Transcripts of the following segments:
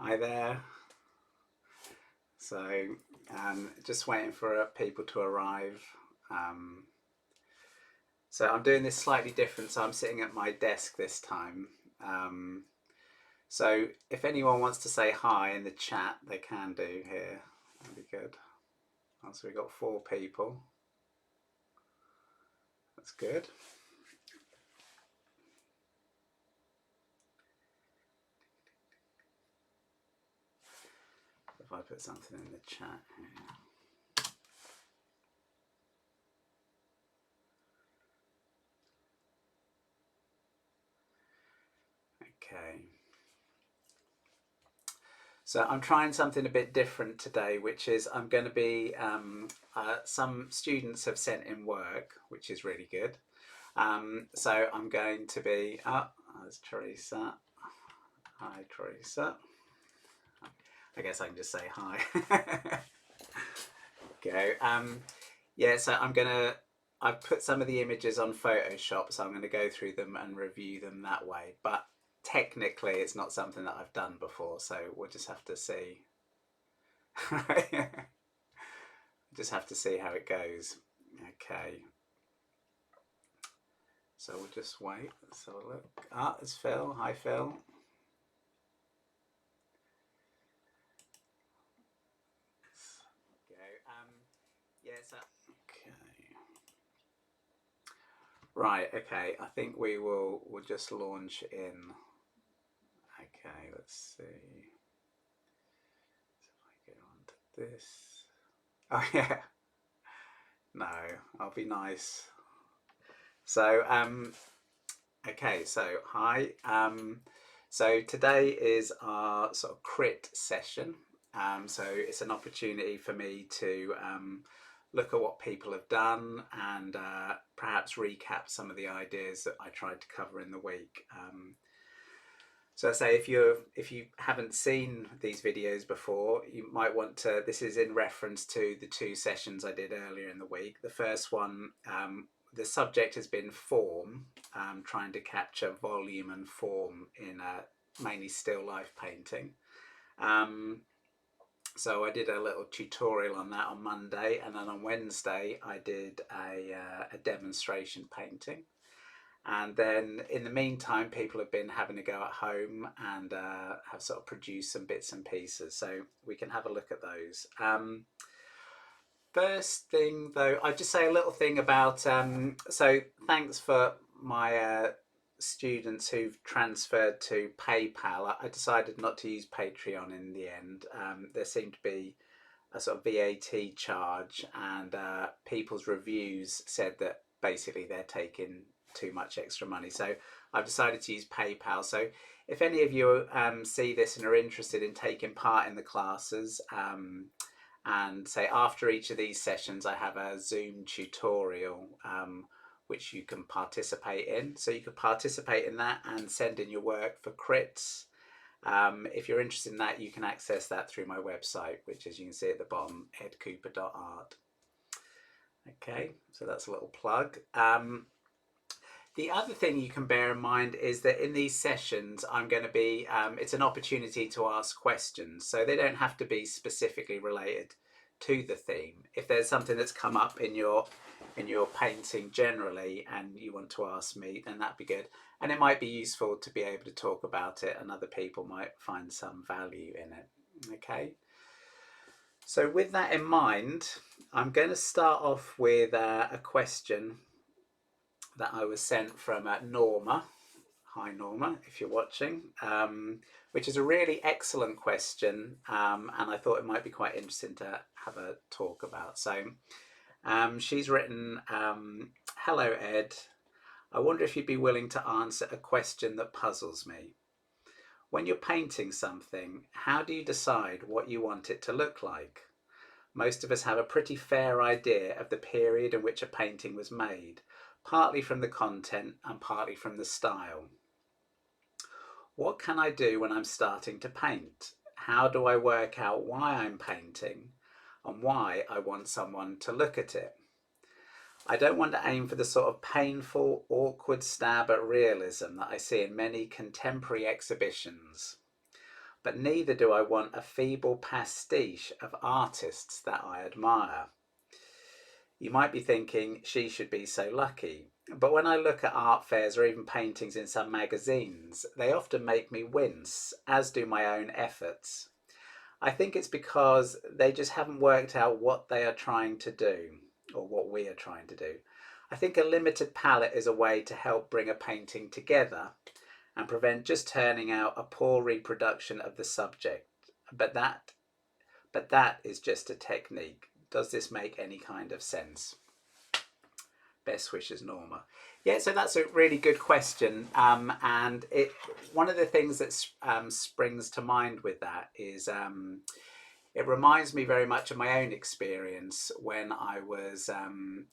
Hi there. So, just waiting for people to arrive. Um, so I'm doing this slightly different. So I'm sitting at my desk this time. Um, so if anyone wants to say hi in the chat, they can do here. That'd be good. Oh, so we've got 4 people. That's good. If I put something in the chat here. Okay. So I'm trying something a bit different today, which is I'm going to be, some students have sent in work, which is really good. So I'm going to be, there's Teresa. Hi, Teresa. I guess I can just say hi. Go. Yeah, so I've put some of the images on Photoshop, so I'm going to go through them and review them that way. But technically, it's not something that I've done before, so we'll just have to see. Just have to see how it goes. Okay. So we'll just wait. Let's have a look. It's Phil. Hi, Phil. Go. Yeah. So. Okay. Right. Okay. I think we'll just launch in. Okay. Let's see. So if I go on to this. Oh yeah. No, I'll be nice. So okay. So hi. So today is our sort of crit session. So it's an opportunity for me to look at what people have done and perhaps recap some of the ideas that I tried to cover in the week. So I say if you haven't seen these videos before, you might want to. This is in reference to the 2 sessions I did earlier in the week. The first one, the subject has been form, trying to capture volume and form in mainly still life painting. So I did a little tutorial on that on Monday, and then on Wednesday I did a demonstration painting. And then in the meantime, people have been having a go at home and have sort of produced some bits and pieces. So we can have a look at those. First thing though, I'll just say a little thing about, so thanks for my students who've transferred to PayPal. I decided not to use Patreon in the end. There seemed to be a sort of VAT charge, and people's reviews said that basically they're taking too much extra money. So I've decided to use PayPal. So if any of you see this and are interested in taking part in the classes, and say after each of these sessions, I have a Zoom tutorial which you can participate in. So you can participate in that and send in your work for crits. If you're interested in that, you can access that through my website, which, as you can see at the bottom, edcooper.art. Okay, so that's a little plug. The other thing you can bear in mind is that in these sessions, I'm going to be, it's an opportunity to ask questions. So they don't have to be specifically related to the theme. If there's something that's come up in your painting generally and you want to ask me, then that'd be good. And it might be useful to be able to talk about it, and other people might find some value in it. Okay. So with that in mind, I'm going to start off with a question that I was sent from Norma. Hi Norma, if you're watching, which is a really excellent question, and I thought it might be quite interesting to have a talk about. So she's written, hello Ed, I wonder if you'd be willing to answer a question that puzzles me. When you're painting something, how do you decide what you want it to look like? Most of us have a pretty fair idea of the period in which a painting was made, partly from the content and partly from the style. What can I do when I'm starting to paint? How do I work out why I'm painting and why I want someone to look at it? I don't want to aim for the sort of painful, awkward stab at realism that I see in many contemporary exhibitions. but neither do I want a feeble pastiche of artists that I admire. You might be thinking she should be so lucky, but when I look at art fairs or even paintings in some magazines, they often make me wince, as do my own efforts. I think it's because they just haven't worked out what they are trying to do, or what we are trying to do. I think a limited palette is a way to help bring a painting together and prevent just turning out a poor reproduction of the subject. But that but that is just a technique. Does this make any kind of sense? Best wishes, Norma. Yeah, so that's a really good question, and it one of the things that springs to mind with that is it reminds me very much of my own experience when I was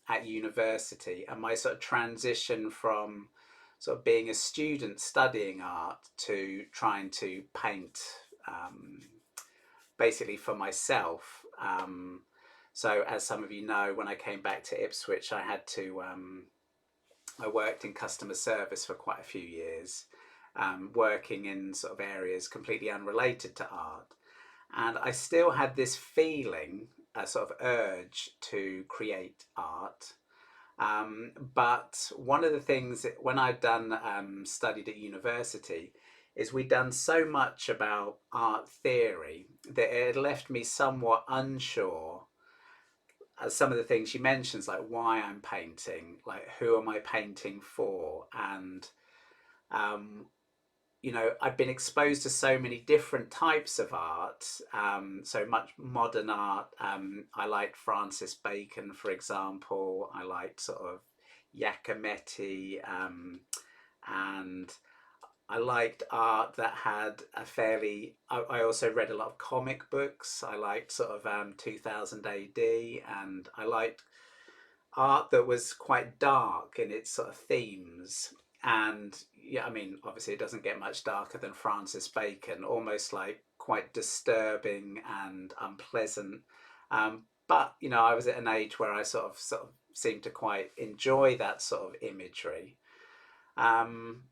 at university and my sort of transition from sort of being a student studying art to trying to paint um, basically for myself. So, as some of you know, when I came back to Ipswich, I had to I worked in customer service for quite a few years, working in sort of areas completely unrelated to art. And I still had this feeling, a sort of urge to create art. But one of the things that, when I'd done studied at university, is we'd done so much about art theory that it had left me somewhat unsure. Some of the things she mentions, like why I'm painting, like who am I painting for, and um, I've been exposed to so many different types of art, so much modern art. I liked Francis Bacon, for example. I liked sort of Giacometti, and I liked art that had a fairly. I also read a lot of comic books. I liked sort of 2000 AD, and I liked art that was quite dark in its sort of themes. And yeah, I mean, obviously, it doesn't get much darker than Francis Bacon, almost like quite disturbing and unpleasant. But I was at an age where I sort of seemed to quite enjoy that sort of imagery. Um,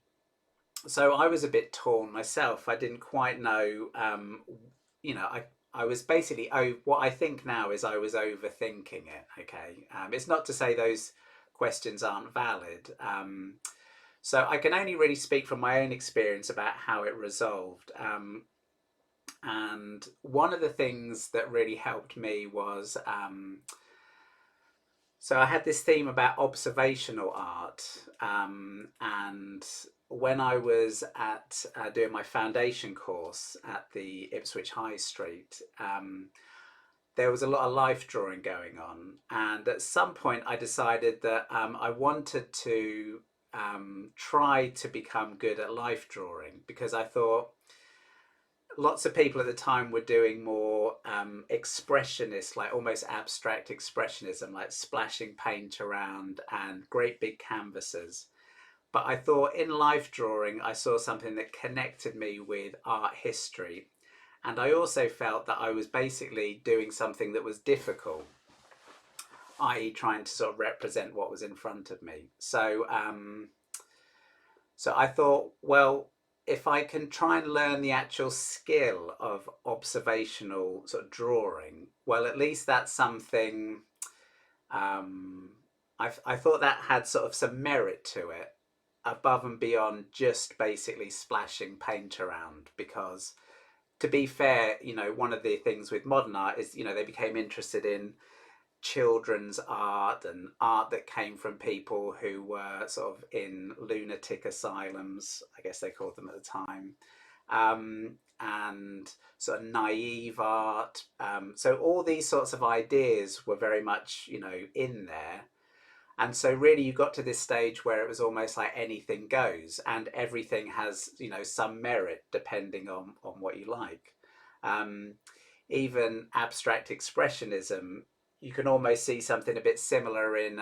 so I was a bit torn myself. I didn't quite know. I was basically, what I think now is I was overthinking it. Okay, it's not to say those questions aren't valid. So I can only really speak from my own experience about how it resolved. And one of the things that really helped me was, so I had this theme about observational art, and when I was at doing my foundation course at the Ipswich High Street, there was a lot of life drawing going on, and at some point I decided that I wanted to try to become good at life drawing, because I thought lots of people at the time were doing more expressionist, like almost abstract expressionism, like splashing paint around and great big canvases. But I thought in life drawing, I saw something that connected me with art history. And I also felt that I was basically doing something that was difficult, i.e., trying to sort of represent what was in front of me. So I thought, well, if I can try and learn the actual skill of observational sort of drawing, well, at least that's something. Um, I thought that had sort of some merit to it, above and beyond just basically splashing paint around. Because, to be fair, one of the things with modern art is, they became interested in children's art and art that came from people who were sort of in lunatic asylums, I guess they called them at the time, and sort of naive art. So all these sorts of ideas were very much, in there. And so really you got to this stage where it was almost like anything goes, and everything has, some merit depending on what you like. Um, Even abstract expressionism, you can almost see something a bit similar in,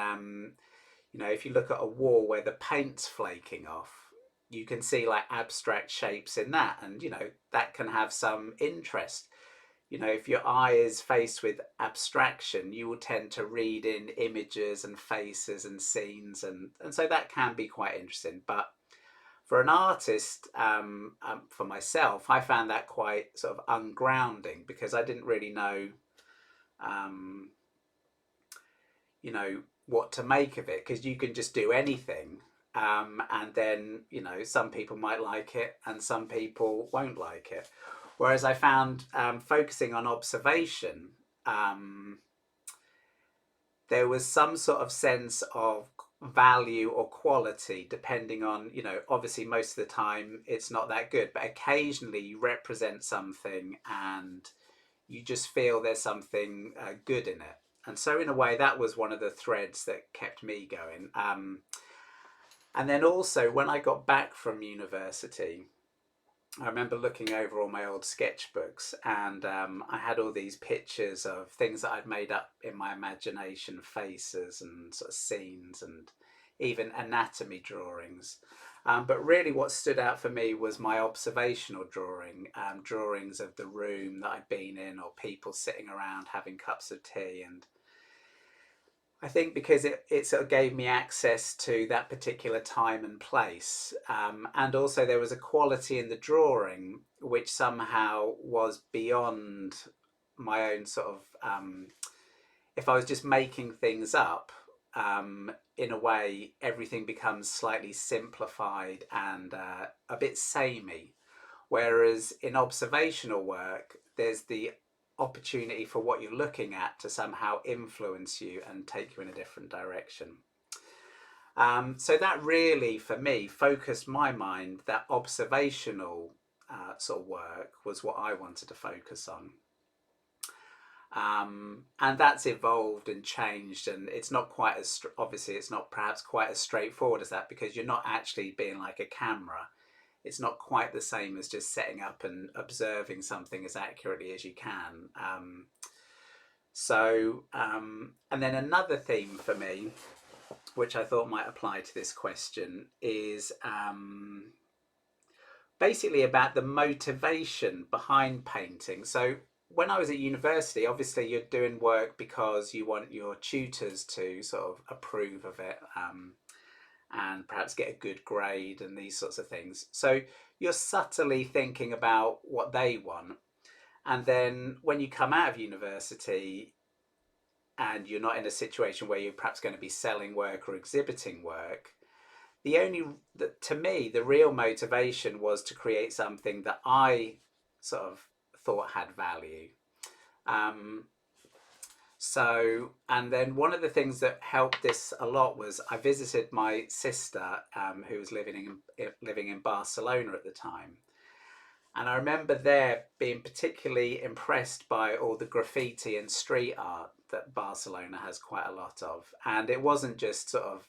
if you look at a wall where the paint's flaking off, you can see like abstract shapes in that, and that can have some interest. If your eye is faced with abstraction, you will tend to read in images and faces and scenes, and so that can be quite interesting. But For an artist, for myself, I found that quite sort of ungrounding because I didn't really know, um, what to make of it, because you can just do anything. And then, some people might like it and some people won't like it. Whereas I found, focusing on observation, um, there was some sort of sense of value or quality depending on, obviously most of the time it's not that good, but occasionally you represent something and you just feel there's something good in it. And so, in a way, that was one of the threads that kept me going. And then also, when I got back from university, I remember looking over all my old sketchbooks, and I had all these pictures of things that I'd made up in my imagination, faces and sort of scenes, and even anatomy drawings. But really, what stood out for me was my observational drawings of the room that I'd been in, or people sitting around having cups of tea. And I think because it sort of gave me access to that particular time and place. And also, there was a quality in the drawing which somehow was beyond my own sort of. If I was just making things up, in a way, everything becomes slightly simplified and a bit samey. Whereas in observational work, there's the opportunity for what you're looking at to somehow influence you and take you in a different direction. So that really, for me, focused my mind. That observational sort of work was what I wanted to focus on. And that's evolved and changed, and it's not quite as obviously it's not perhaps quite as straightforward as that, because you're not actually being like a camera. It's not quite the same as just setting up and observing something as accurately as you can. And then another theme for me, which I thought might apply to this question, is basically about the motivation behind painting. So when I was at university, obviously you're doing work because you want your tutors to sort of approve of it. And perhaps get a good grade and these sorts of things. So you're subtly thinking about what they want. And then when you come out of university and you're not in a situation where you're perhaps going to be selling work or exhibiting work, to me, the real motivation was to create something that I sort of thought had value. Um, and then one of the things that helped this a lot was I visited my sister, who was living in Barcelona at the time. And I remember there being particularly impressed by all the graffiti and street art that Barcelona has quite a lot of. And it wasn't just sort of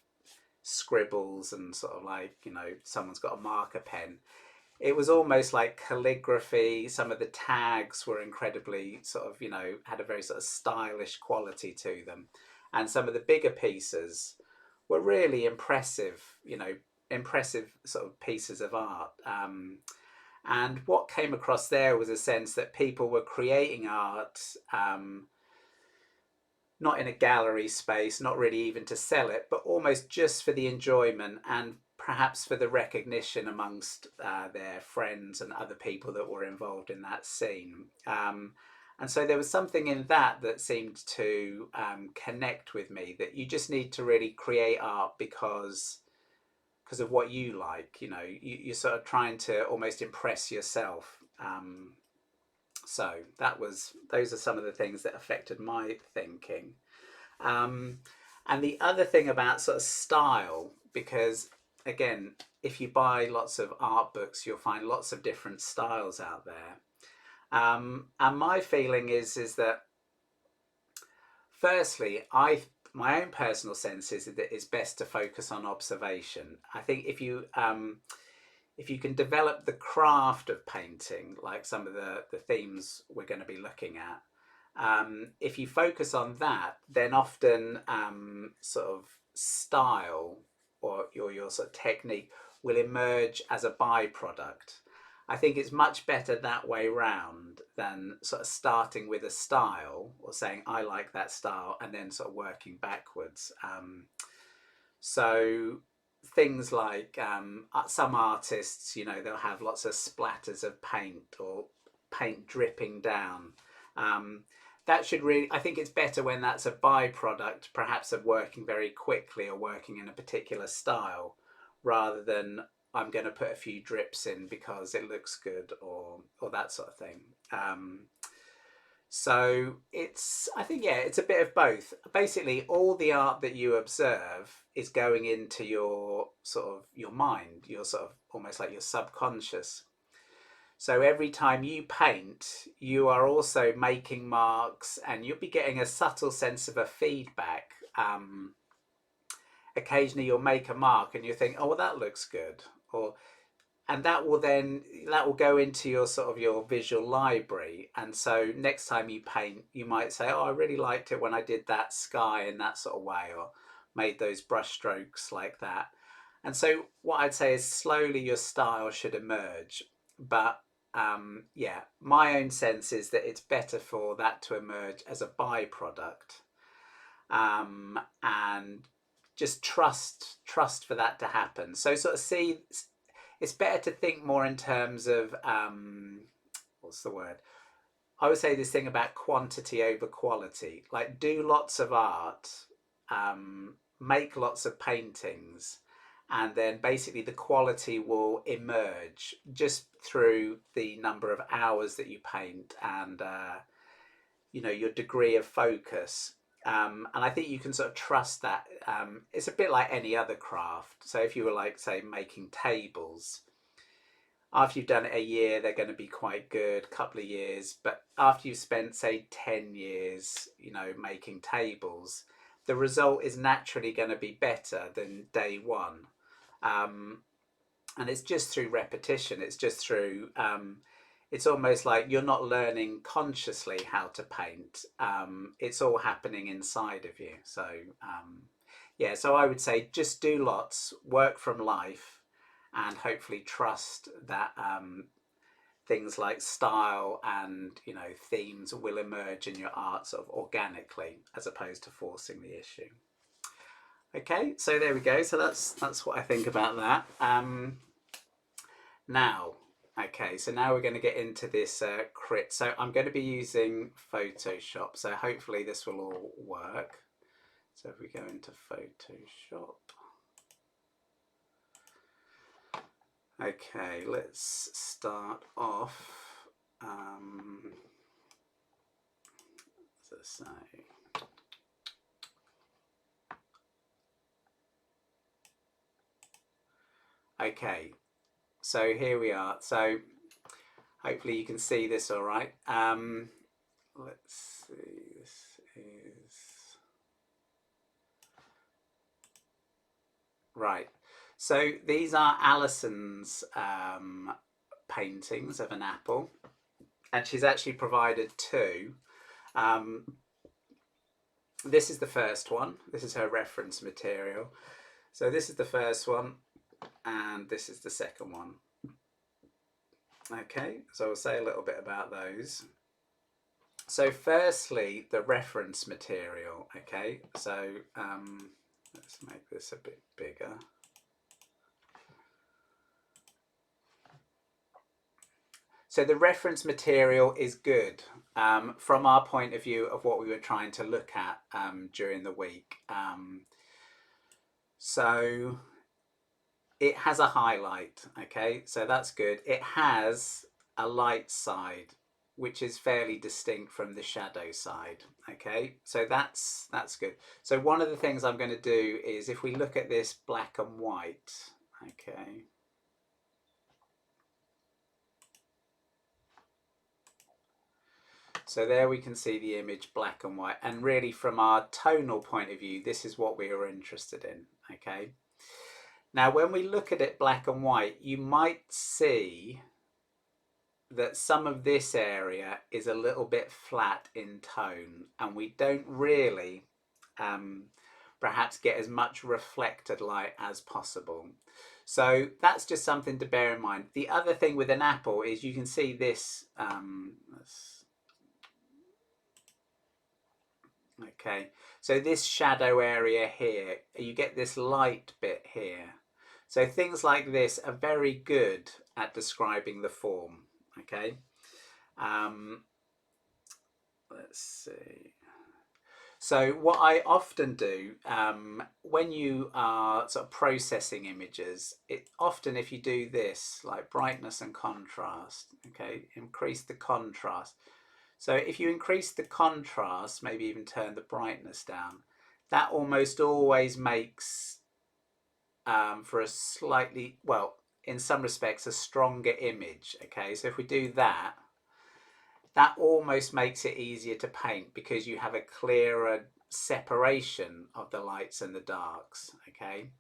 scribbles and sort of like, someone's got a marker pen. It was almost like calligraphy. Some of the tags were incredibly sort of, had a very sort of stylish quality to them. And some of the bigger pieces were really impressive sort of pieces of art. And what came across there was a sense that people were creating art, not in a gallery space, not really even to sell it, but almost just for the enjoyment and perhaps for the recognition amongst their friends and other people that were involved in that scene. And so there was something in that that seemed to connect with me, that you just need to really create art because of what you like. You're sort of trying to almost impress yourself. So those are some of the things that affected my thinking. And the other thing about sort of style, because again, if you buy lots of art books, you'll find lots of different styles out there. And my feeling is that firstly, my own personal sense is that it's best to focus on observation. I think if you can develop the craft of painting, like some of the themes we're going to be looking at, if you focus on that, then often sort of style or your sort of technique will emerge as a byproduct. I think it's much better that way round than sort of starting with a style or saying, I like that style, and then sort of working backwards. So things like some artists, you know, they'll have lots of splatters of paint or paint dripping down. Um, that should really, I think it's better when that's a byproduct, perhaps of working very quickly or working in a particular style, rather than I'm going to put a few drips in because it looks good or that sort of thing. So it's, I think, yeah, it's a bit of both. Basically, all the art that you observe is going into your sort of your mind, your sort of almost like your subconscious. So every time you paint, you are also making marks, and you'll be getting a subtle sense of a feedback. Occasionally, you'll make a mark, and you think, "Oh, well, that looks good," or and that will go into your sort of your visual library. And so next time you paint, you might say, oh, I really liked it when I did that sky in that sort of way, or made those brush strokes like that. And so what I'd say is slowly your style should emerge. But yeah, my own sense is that it's better for that to emerge as a byproduct, and just trust for that to happen. So sort of see, it's better to think more in terms of what's the word? I would say this thing about quantity over quality. Like, do lots of art, make lots of paintings, and then basically the quality will emerge just through the number of hours that you paint and you know, your degree of focus. And I think you can sort of trust that. It's a bit like any other craft. So if you were like, say, making tables, after you've done it a year, they're going to be quite good, couple of years. But after you've spent, say, 10 years, you know, making tables, the result is naturally going to be better than day one. Um, and it's just through repetition. It's just through, it's almost like you're not learning consciously how to paint. It's all happening inside of you. So, yeah, so I would say just do lots, work from life, and hopefully trust that things like style and, you know, themes will emerge in your art sort of organically as opposed to forcing the issue. Okay, so there we go. So that's what I think about that. Now, okay, so now we're going to get into this crit. So I'm going to be using Photoshop. So hopefully this will all work. So if we go into Photoshop. Okay, let's start off. So say. Okay, so here we are. So hopefully you can see this all right. Let's see, this is right. So these are Alison's paintings of an apple, and she's actually provided two. Um, this is the first one. This is her reference material. So this is the first one, and this is the second one. Okay, so I'll say a little bit about those. So firstly, the reference material. Okay, so let's make this a bit bigger. So the reference material is good from our point of view of what we were trying to look at during the week. So it has a highlight, okay, so that's good. It has a light side, which is fairly distinct from the shadow side, okay, so that's good. So one of the things I'm going to do is, if we look at this black and white, okay, so there we can see the image black and white, and really from our tonal point of view, this is what we are interested in, okay. Now when we look at it black and white, you might see that some of this area is a little bit flat in tone, and we don't really perhaps get as much reflected light as possible. So that's just something to bear in mind. The other thing with an apple is you can see this, okay, so this shadow area here, you get this light bit here. So things like this are very good at describing the form. Okay, um, let's see. So what I often do when you are sort of processing images, it often, if you do this, like brightness and contrast, okay, increase the contrast. So if you increase the contrast, maybe even turn the brightness down, that almost always makes for a slightly, well, in some respects, a stronger image. Okay, so if we do that, that almost makes it easier to paint because you have a clearer separation of the lights and the darks. Okay,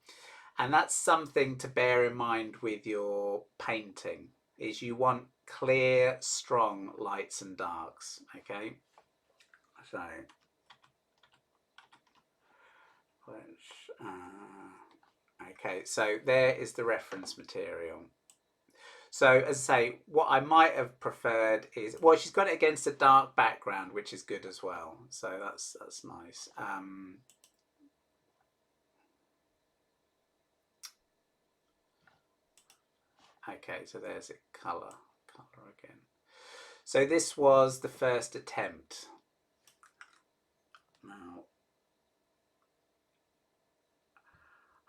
and that's something to bear in mind with your painting, is you want clear, strong lights and darks. Okay, so okay, so there is the reference material. So as I say, what I might have preferred is, well, she's got it against a dark background, which is good as well. So that's nice. Okay, so there's it, color again. So this was the first attempt. Now,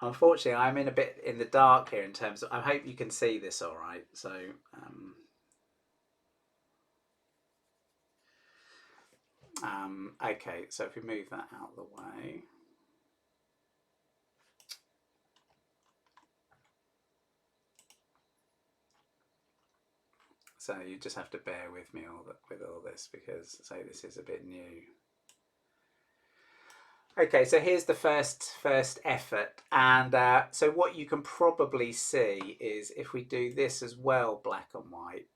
unfortunately, I'm in a bit in the dark here in terms of, I hope you can see this all right. So, okay, so if we move that out of the way. So you just have to bear with me with all this because, say, this is a bit new. Okay, so here's the first effort, and so what you can probably see is if we do this as well, black and white.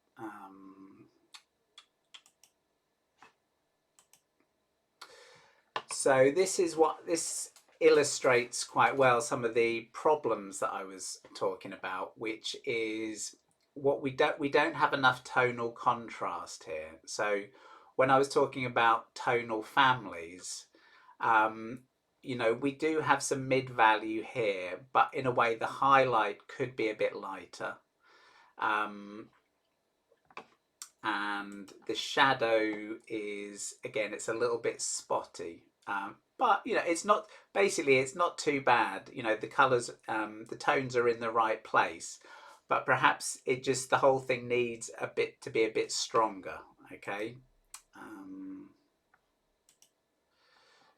So this is what this illustrates quite well some of the problems that I was talking about, which is what we don't have enough tonal contrast here. So when I was talking about tonal families, um, you know, we do have some mid value here, but in a way the highlight could be a bit lighter. Um, and the shadow is, again, it's a little bit spotty. But you know, it's not, basically it's not too bad. You know, the colors, the tones are in the right place, but perhaps it just, the whole thing needs a bit to be a bit stronger. Okay.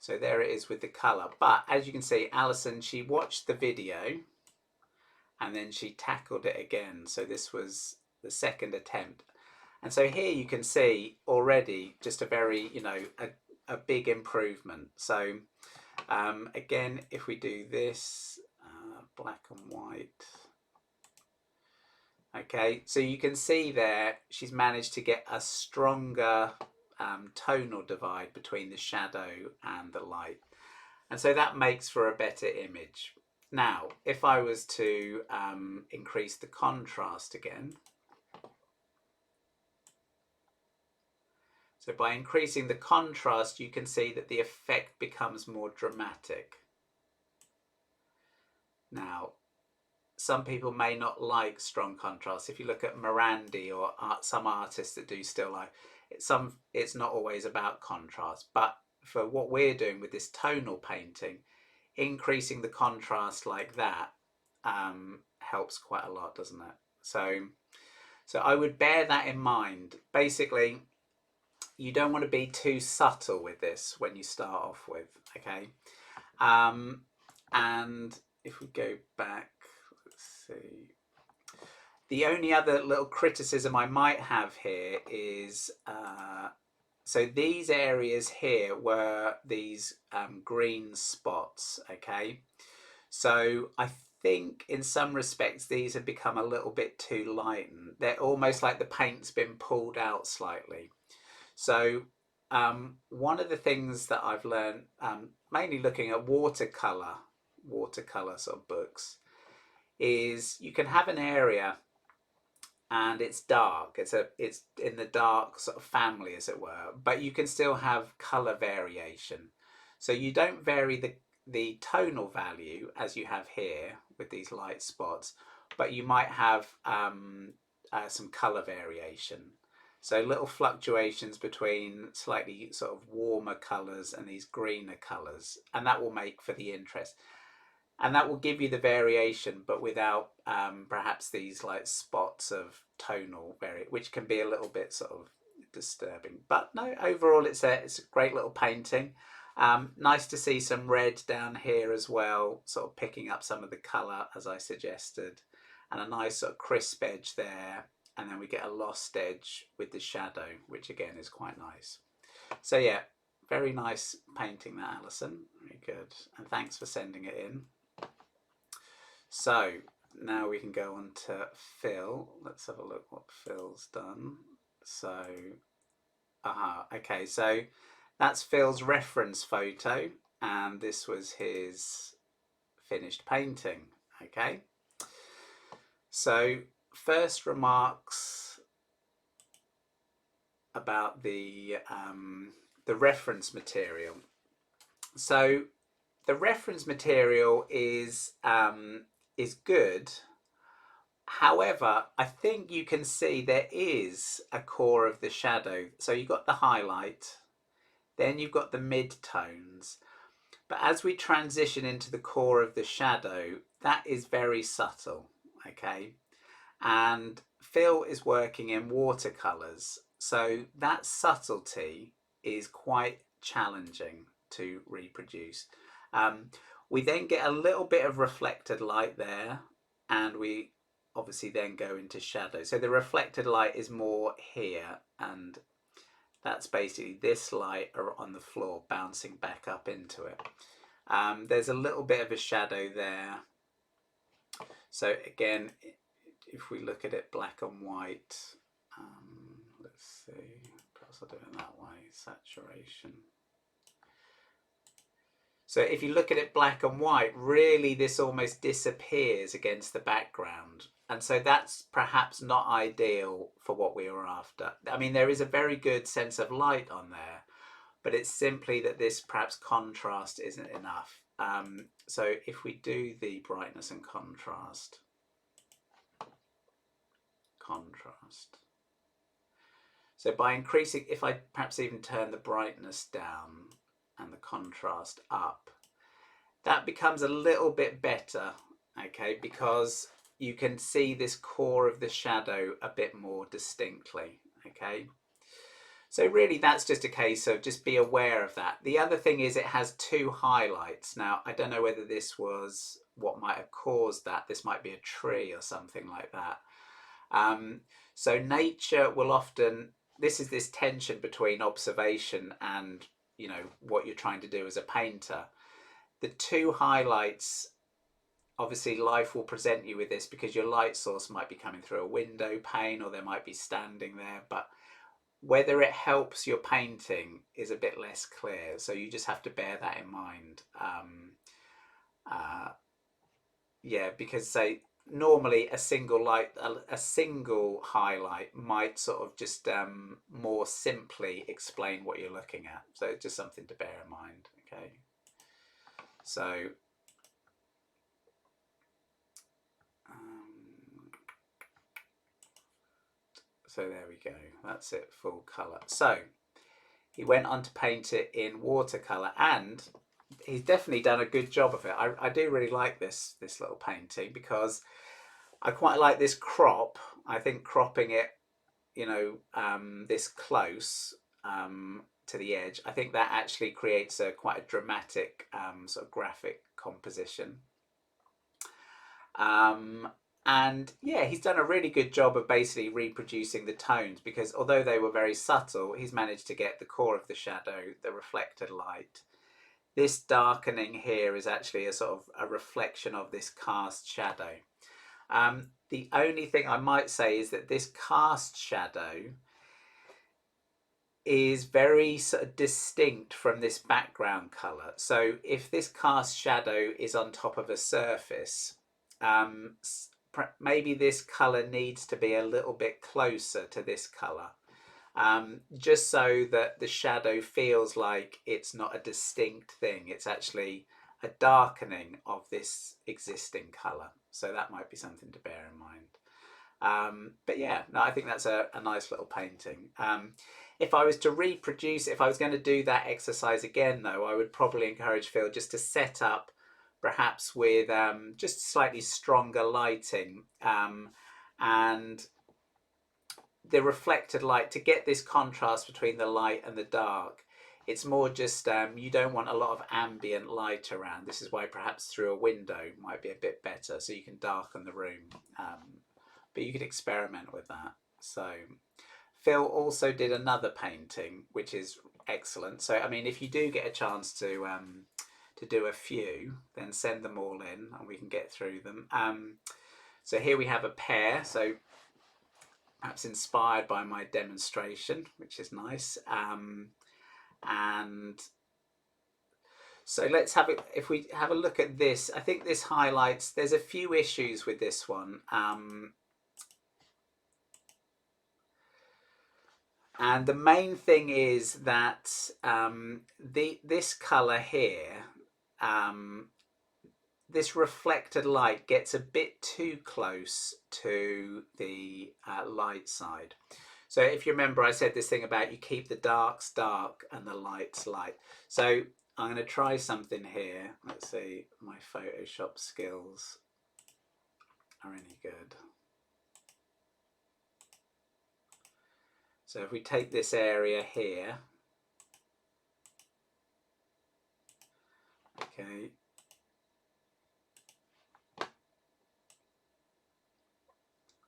So there it is with the color. But as you can see, Alison, she watched the video and then she tackled it again. So this was the second attempt. And so here you can see already just a very, you know, a big improvement. So again, if we do this, black and white. Okay, so you can see there, she's managed to get a stronger tonal divide between the shadow and the light. And so that makes for a better image. Now, if I was to increase the contrast again, so by increasing the contrast, you can see that the effect becomes more dramatic. Now, some people may not like strong contrast. If you look at Morandi or some artists that do still life, it's not always about contrast. But for what we're doing with this tonal painting, increasing the contrast like that helps quite a lot, doesn't it? So I would bear that in mind. Basically, you don't want to be too subtle with this when you start off with, okay? And if we go back, let's see. The only other little criticism I might have here is, so these areas here were these green spots, okay? So I think in some respects these have become a little bit too light. They're almost like the paint's been pulled out slightly. So one of the things that I've learned, mainly looking at watercolor sort of books, is you can have an area and it's dark. It's in the dark sort of family, as it were, but you can still have color variation. So you don't vary the tonal value as you have here with these light spots, but you might have some color variation. So little fluctuations between slightly sort of warmer colors and these greener colors, and that will make for the interest. And that will give you the variation, but without perhaps these like spots of tonal variation, which can be a little bit sort of disturbing. But no, overall it's a great little painting. Nice to see some red down here as well, sort of picking up some of the colour as I suggested, and a nice sort of crisp edge there, and then we get a lost edge with the shadow, which again is quite nice. So yeah, very nice painting that, Alison. Very good, and thanks for sending it in. So now we can go on to Phil. Let's have a look what Phil's done. So, okay, so that's Phil's reference photo, and this was his finished painting. Okay, so first remarks about the reference material. So the reference material is good. However, I think you can see there is a core of the shadow. So you've got the highlight, then you've got the mid-tones. But as we transition into the core of the shadow, that is very subtle, okay? And Phil is working in watercolours, so that subtlety is quite challenging to reproduce. We then get a little bit of reflected light there, and we obviously then go into shadow. So the reflected light is more here, and that's basically this light on the floor bouncing back up into it. There's a little bit of a shadow there. So again, if we look at it black and white, let's see, perhaps I'll do it that way, saturation. So if you look at it black and white, really this almost disappears against the background. And so that's perhaps not ideal for what we were after. I mean, there is a very good sense of light on there, but it's simply that this perhaps contrast isn't enough. So if we do the brightness and contrast. So by increasing, if I perhaps even turn the brightness down and the contrast up, that becomes a little bit better, okay, because you can see this core of the shadow a bit more distinctly, okay. So really that's just a case of just be aware of that. The other thing is it has two highlights. Now, I don't know whether this was what might have caused that. This might be a tree or something like that. So nature will often, this is this tension between observation and, you know, what you're trying to do as a painter. The two highlights, obviously life will present you with this because your light source might be coming through a window pane or they might be standing there, but whether it helps your painting is a bit less clear. So you just have to bear that in mind. Yeah, because say normally a single highlight might sort of just more simply explain what you're looking at. So it's just something to bear in mind. Okay. So so there we go. That's it, full colour. So he went on to paint it in watercolour, and he's definitely done a good job of it. I do really like this little painting because I quite like this crop. I think cropping it, you know, this close to the edge, I think that actually creates quite a dramatic sort of graphic composition. And yeah, he's done a really good job of basically reproducing the tones, because although they were very subtle, he's managed to get the core of the shadow, the reflected light. This darkening here is actually a sort of a reflection of this cast shadow. The only thing I might say is that this cast shadow is very sort of distinct from this background colour. So if this cast shadow is on top of a surface, maybe this colour needs to be a little bit closer to this colour, just so that the shadow feels like it's not a distinct thing. It's actually a darkening of this existing colour. So that might be something to bear in mind. But yeah, no, I think that's a nice little painting. If I was to reproduce, if I was going to do that exercise again though, I would probably encourage Phil just to set up perhaps with just slightly stronger lighting and the reflected light to get this contrast between the light and the dark. It's more just you don't want a lot of ambient light around. This is why perhaps through a window might be a bit better, so you can darken the room. But you could experiment with that. So Phil also did another painting, which is excellent. So I mean, if you do get a chance to do a few, then send them all in, and we can get through them. So here we have a pair. So perhaps inspired by my demonstration, which is nice. And so let's have it. If we have a look at this, I think this highlights. There's a few issues with this one. And the main thing is that this colour here, this reflected light gets a bit too close to the light side. So if you remember, I said this thing about you keep the darks dark and the lights light. So I'm going to try something here. Let's see, my Photoshop skills are any good. So if we take this area here, okay,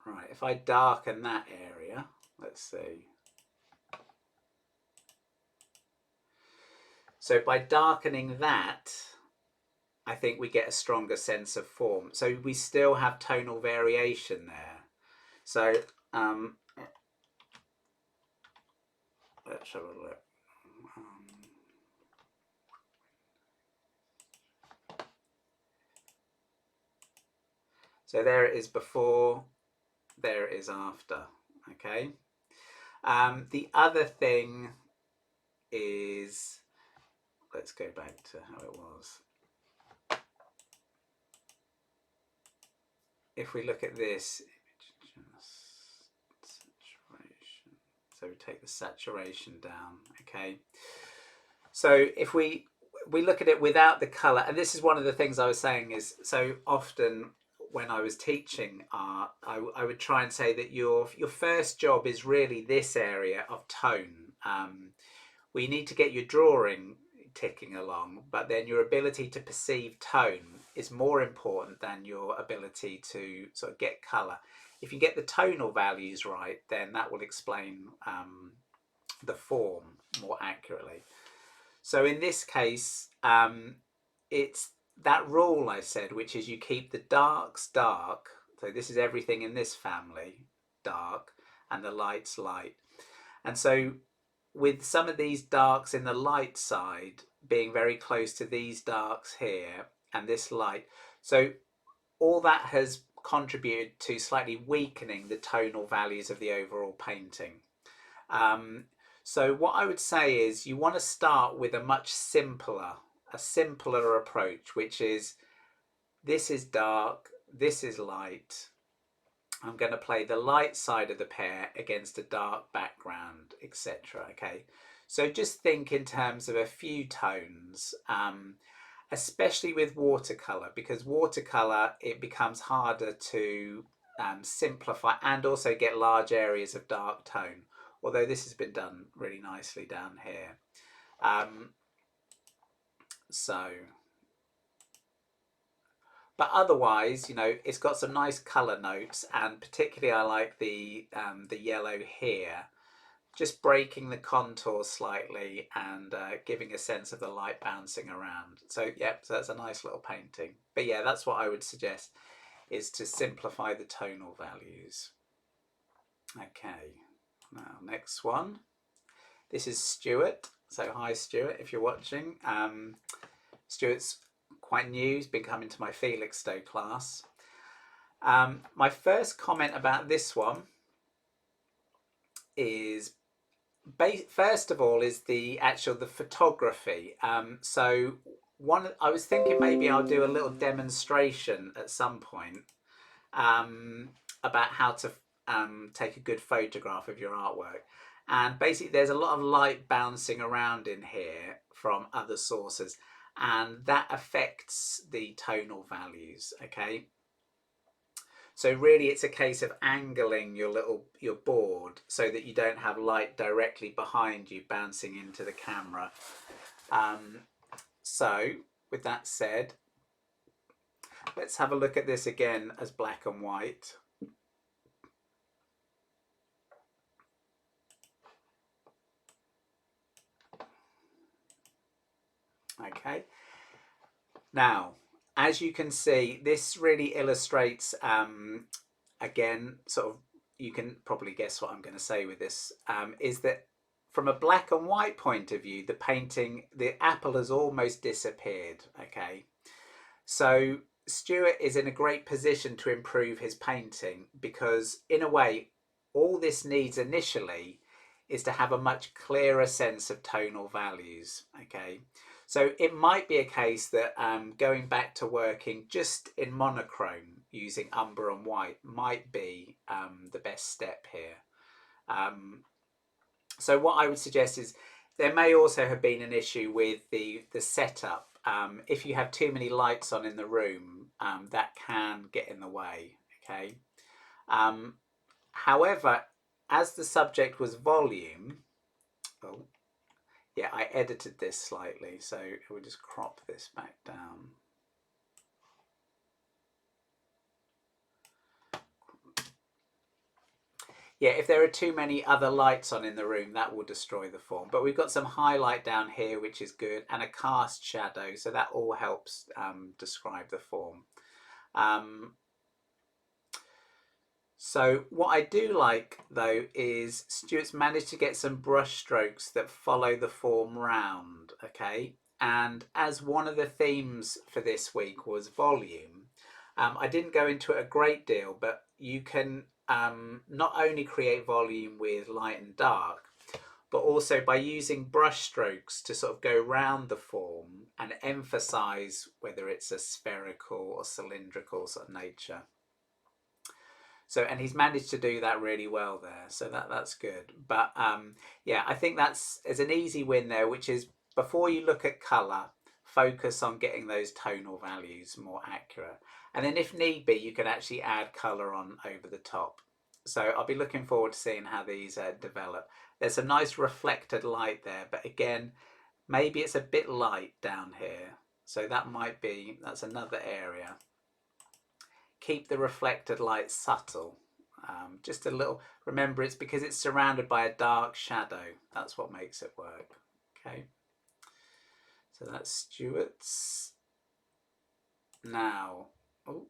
right, if I darken that area, let's see. So by darkening that, I think we get a stronger sense of form. So we still have tonal variation there. So let's have a look. So there it is before, there it is after. Okay. The other thing is, let's go back to how it was. If we look at this, saturation. So we take the saturation down. Okay. So if we look at it without the color, and this is one of the things I was saying is, so often when I was teaching art, I would try and say that your first job is really this area of tone. We need to get your drawing ticking along, but then your ability to perceive tone is more important than your ability to sort of get color. If you get the tonal values right, then that will explain the form more accurately. So in this case, it's that rule I said, which is you keep the darks dark. So this is everything in this family dark and the lights light. And so with some of these darks in the light side being very close to these darks here and this light, so all that has contributed to slightly weakening the tonal values of the overall painting. So what I would say is you want to start with a much simpler approach, which is this is dark, this is light. I'm going to play the light side of the pear against a dark background, etc. Okay, so just think in terms of a few tones, especially with watercolor, because watercolor, it becomes harder to simplify and also get large areas of dark tone, although this has been done really nicely down here. But otherwise, you know, it's got some nice colour notes, and particularly I like the yellow here, just breaking the contour slightly and giving a sense of the light bouncing around. So yeah, so that's a nice little painting. But yeah, that's what I would suggest, is to simplify the tonal values. Okay, now next one. This is Stuart. So hi Stuart, if you're watching. Stuart's quite new, he's been coming to my Felixstowe class. My first comment about this one is, first of all, is the photography. So I was thinking maybe I'll do a little demonstration at some point um, about how to take a good photograph of your artwork. And basically, there's a lot of light bouncing around in here from other sources, and that affects the tonal values. Okay, so really, it's a case of angling your board so that you don't have light directly behind you bouncing into the camera. Um, so, with that said, let's have a look at this again as black and white. Okay. Now, as you can see, this really illustrates, again, sort of, you can probably guess what I'm going to say with this, is that from a black and white point of view, the painting, the apple has almost disappeared. Okay. So Stuart is in a great position to improve his painting because, in a way, all this needs initially is to have a much clearer sense of tonal values. Okay, so it might be a case that going back to working just in monochrome using umber and white might be the best step here. Um, so what I would suggest is there may also have been an issue with the setup. If you have too many lights on in the room, that can get in the way. Okay. Um, however, as the subject was volume, oh yeah, I edited this slightly, so we'll just crop this back down. Yeah, if there are too many other lights on in the room, that will destroy the form. But we've got some highlight down here, which is good, and a cast shadow, so that all helps describe the form. So what I do like, though, is Stuart's managed to get some brush strokes that follow the form round, okay? And as one of the themes for this week was volume, I didn't go into it a great deal, but you can not only create volume with light and dark, but also by using brush strokes to sort of go round the form and emphasize whether it's a spherical or cylindrical sort of nature. So, and he's managed to do that really well there. So that's good. But yeah, I think that's an easy win there, which is before you look at colour, focus on getting those tonal values more accurate. And then if need be, you can actually add colour on over the top. So I'll be looking forward to seeing how these develop. There's some nice reflected light there, but again, maybe it's a bit light down here. So that's another area. Keep the reflected light subtle. Just a little, remember it's because it's surrounded by a dark shadow. That's what makes it work. Okay. So that's Stuart's. Now, oh,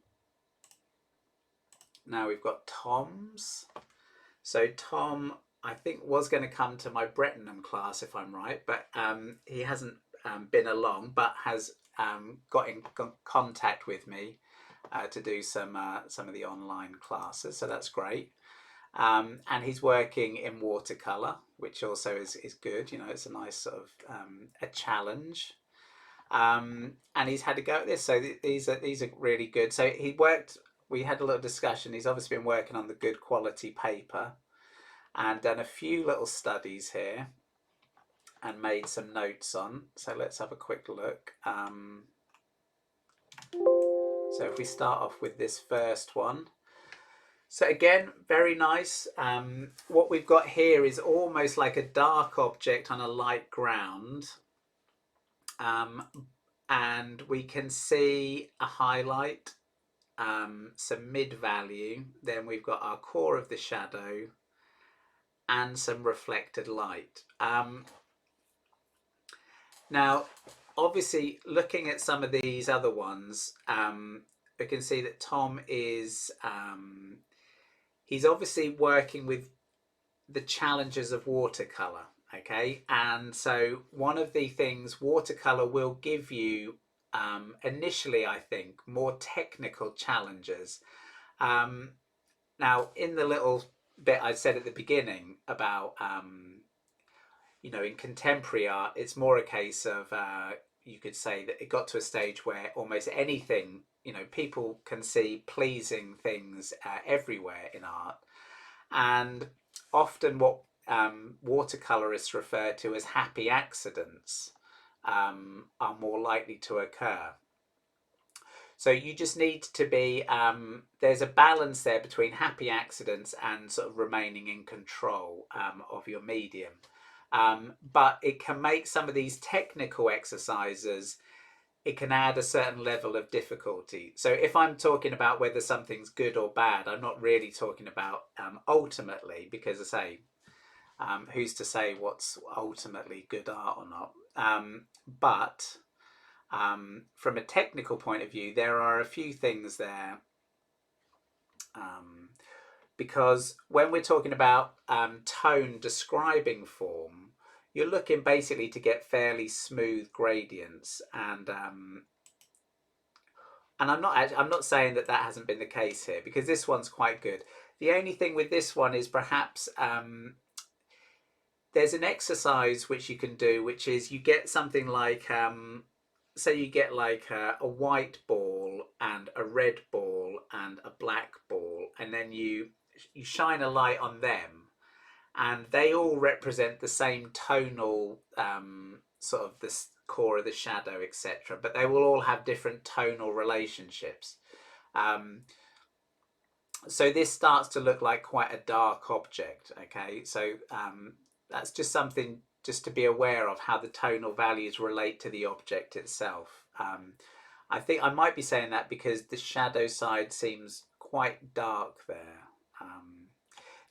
now we've got Tom's. So Tom, I think was going to come to my Brettonham class if I'm right, but he hasn't been along, but has got in contact with me to do some of the online classes. So that's great. And he's working in watercolor, which also is good. You know, it's a nice sort of a challenge. And he's had to go at this. So these are really good. So he worked. We had a little discussion. He's obviously been working on the good quality paper and done a few little studies here and made some notes on. So let's have a quick look. So if we start off with this first one. So again, very nice. What we've got here is almost like a dark object on a light ground. And we can see a highlight, some mid-value. Then we've got our core of the shadow and some reflected light. Now, obviously, looking at some of these other ones, we can see that Tom is... he's obviously working with the challenges of watercolor. Okay, and so one of the things watercolor will give you initially, I think, more technical challenges. Now, in the little bit I said at the beginning about you know, in contemporary art, it's more a case of you could say that it got to a stage where almost anything, people can see pleasing things everywhere in art. And often what watercolorists refer to as happy accidents are more likely to occur. So you just need to be, there's a balance there between happy accidents and sort of remaining in control of your medium. But it can make some of these technical exercises, it can add a certain level of difficulty. So if I'm talking about whether something's good or bad, I'm not really talking about ultimately, because I say, who's to say what's ultimately good art or not? But from a technical point of view, there are a few things there. Because when we're talking about tone describing form, you're looking basically to get fairly smooth gradients, and I'm not saying that hasn't been the case here, because this one's quite good. The only thing with this one is perhaps there's an exercise which you can do, which is you get something like say you get like a white ball and a red ball and a black ball, and then you shine a light on them, and they all represent the same tonal sort of this core of the shadow, etc. But they will all have different tonal relationships. So this starts to look like quite a dark object. Okay, so that's just something just to be aware of, how the tonal values relate to the object itself. I think I might be saying that because the shadow side seems quite dark there.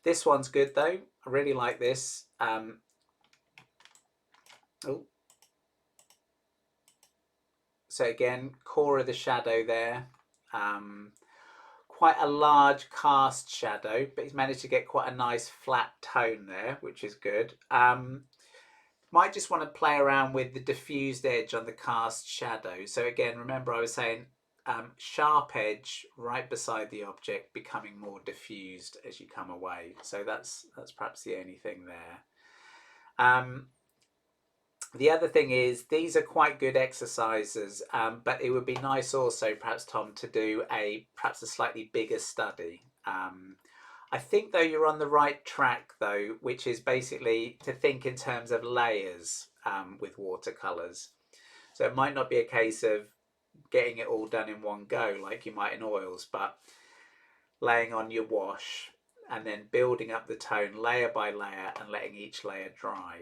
This one's good though. I really like this. So again, core of the shadow there. Quite a large cast shadow, but he's managed to get quite a nice flat tone there, which is good. Might just want to play around with the diffused edge on the cast shadow. So again, remember I was saying sharp edge right beside the object becoming more diffused as you come away. So that's perhaps the only thing there. The other thing is these are quite good exercises, but it would be nice also perhaps, Tom, to do perhaps a slightly bigger study. I think though you're on the right track though, which is basically to think in terms of layers with watercolours. So it might not be a case of getting it all done in one go like you might in oils, but laying on your wash and then building up the tone layer by layer and letting each layer dry.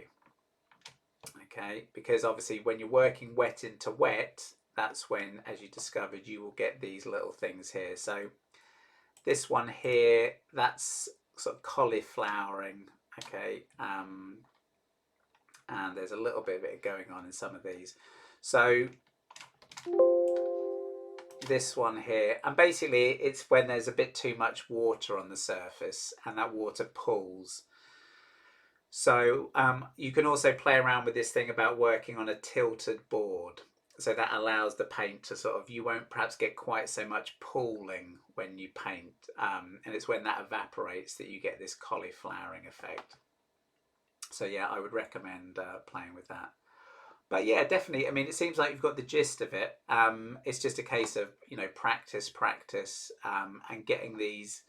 Okay, because obviously when you're working wet into wet, that's when, as you discovered, you will get these little things here. So this one here, that's sort of cauliflowering. Okay, and there's a little bit of it going on in some of these. So this one here, and basically it's when there's a bit too much water on the surface and that water pulls. So you can also play around with this thing about working on a tilted board. So that allows the paint to sort of, you won't perhaps get quite so much pooling when you paint. And it's when that evaporates that you get this cauliflowering effect. So yeah, I would recommend playing with that. But yeah, definitely. I mean, it seems like you've got the gist of it. It's just a case of, practice, and getting these,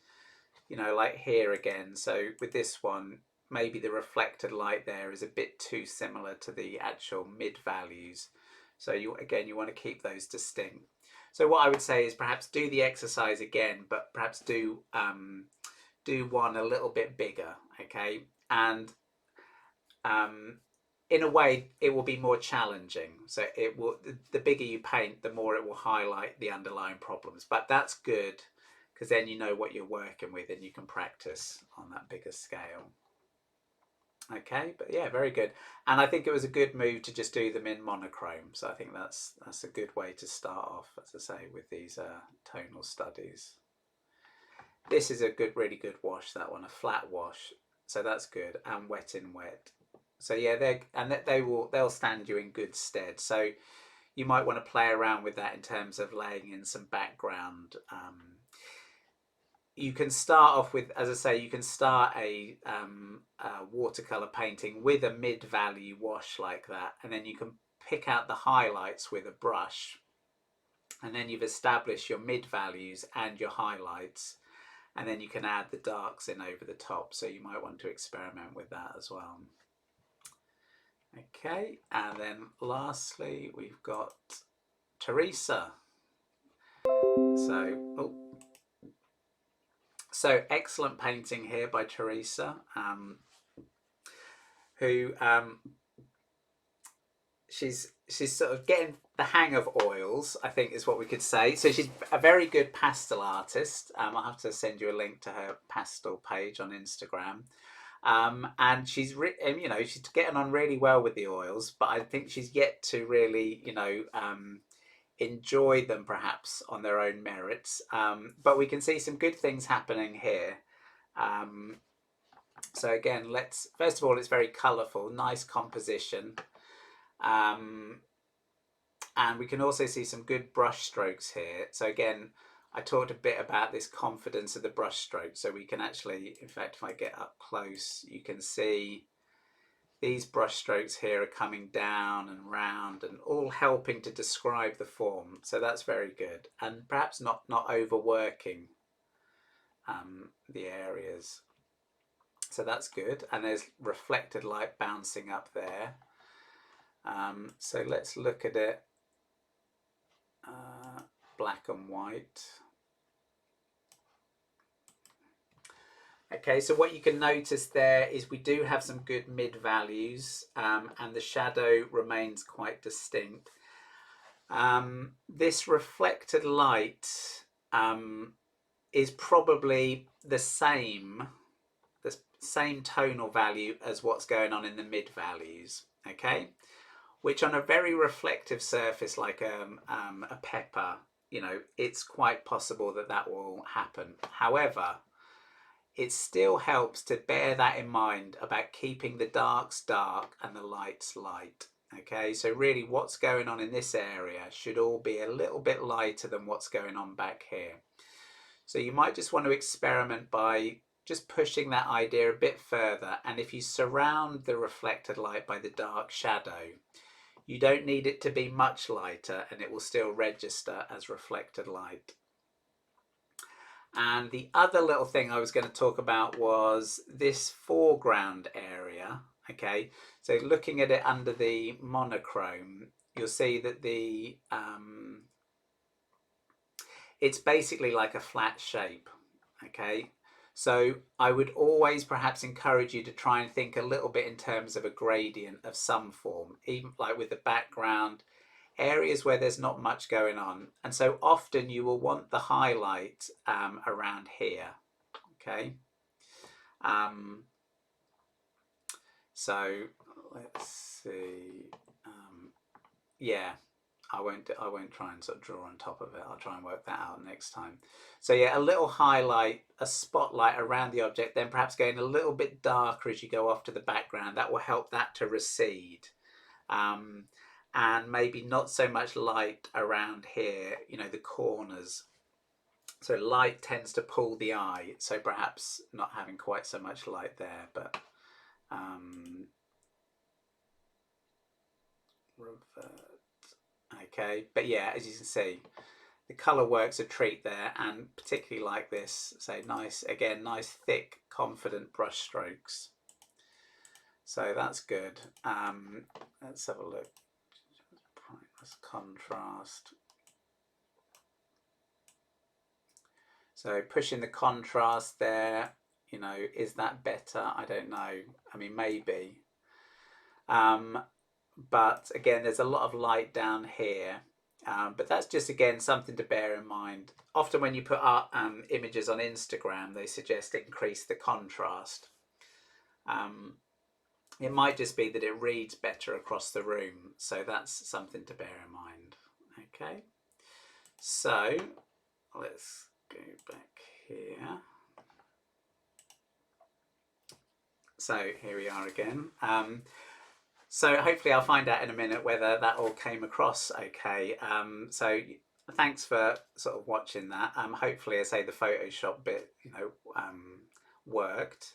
like here again. So with this one, maybe the reflected light there is a bit too similar to the actual mid values. So you want to keep those distinct. So what I would say is perhaps do the exercise again, but perhaps do one a little bit bigger, okay? And in a way, it will be more challenging. So it will, the bigger you paint, the more it will highlight the underlying problems. But that's good, because then you know what you're working with and you can practice on that bigger scale. Okay, but yeah, very good. And I think it was a good move to just do them in monochrome. So I think that's a good way to start off, as I say, with these tonal studies. This is a really good wash, that one, a flat wash. So that's good, and wet in wet. So yeah, they'll stand you in good stead. So you might want to play around with that in terms of laying in some background. You can start off with, as I say, you can start a watercolor painting with a mid-value wash like that, and then you can pick out the highlights with a brush, and then you've established your mid values and your highlights, and then you can add the darks in over the top. So you might want to experiment with that as well. Okay, and then lastly we've got Teresa. So excellent painting here by Teresa, who she's sort of getting the hang of oils, I think is what we could say. So she's a very good pastel artist. I'll have to send you a link to her pastel page on Instagram. And she's she's getting on really well with the oils, but I think she's yet to really enjoy them perhaps on their own merits. But we can see some good things happening here. So again, first of all, it's very colourful, nice composition. And we can also see some good brush strokes here. So again, I talked a bit about this confidence of the brush stroke. So we can actually, in fact, if I get up close, you can see these brush strokes here are coming down and round and all helping to describe the form. So that's very good. And perhaps not overworking the areas. So that's good. And there's reflected light bouncing up there. So let's look at it black and white. Okay, so what you can notice there is we do have some good mid values, and the shadow remains quite distinct. This reflected light is probably the same tonal value as what's going on in the mid values, okay? Which on a very reflective surface like a pepper, it's quite possible that will happen. However, it still helps to bear that in mind about keeping the darks dark and the lights light. Okay, so really what's going on in this area should all be a little bit lighter than what's going on back here. So you might just want to experiment by just pushing that idea a bit further. And if you surround the reflected light by the dark shadow, you don't need it to be much lighter and it will still register as reflected light. And the other little thing I was going to talk about was this foreground area. Okay, so looking at it under the monochrome, you'll see that it's basically like a flat shape. Okay, so I would always perhaps encourage you to try and think a little bit in terms of a gradient of some form, even like with the background, areas where there's not much going on. And so often you will want the highlight around here. Okay, so let's see. Yeah, I won't try and sort of draw on top of it. I'll try and work that out next time. So yeah, a little highlight, a spotlight around the object, then perhaps going a little bit darker as you go off to the background. That will help that to recede. And maybe not so much light around here, the corners. So light tends to pull the eye, so perhaps not having quite so much light there, but revert. Okay, but yeah, as you can see, the colour works a treat there, and particularly like this, say nice, again, nice thick, confident brush strokes. So that's good. Let's have a look. Brightness, contrast. So pushing the contrast there, is that better? I don't know. I mean, maybe. But again, there's a lot of light down here. But that's just, again, something to bear in mind. Often when you put images on Instagram, they suggest increase the contrast. It might just be that it reads better across the room. So that's something to bear in mind. Okay. So let's go back here. So here we are again. So hopefully I'll find out in a minute whether that all came across okay. So thanks for sort of watching that. Hopefully, I say the Photoshop bit, worked.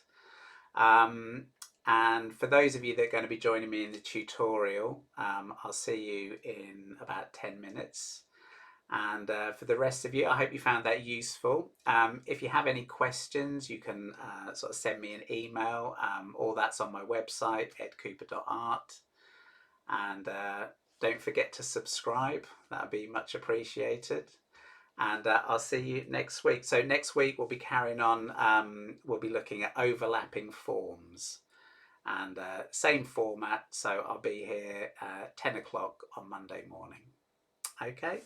And for those of you that are going to be joining me in the tutorial, I'll see you in about 10 minutes. And for the rest of you, I hope you found that useful. If you have any questions, you can sort of send me an email. All that's on my website, edcooper.art. And don't forget to subscribe. That would be much appreciated. And I'll see you next week. So next week we'll be carrying on. We'll be looking at overlapping forms. And same format. So I'll be here 10 o'clock on Monday morning. Okay.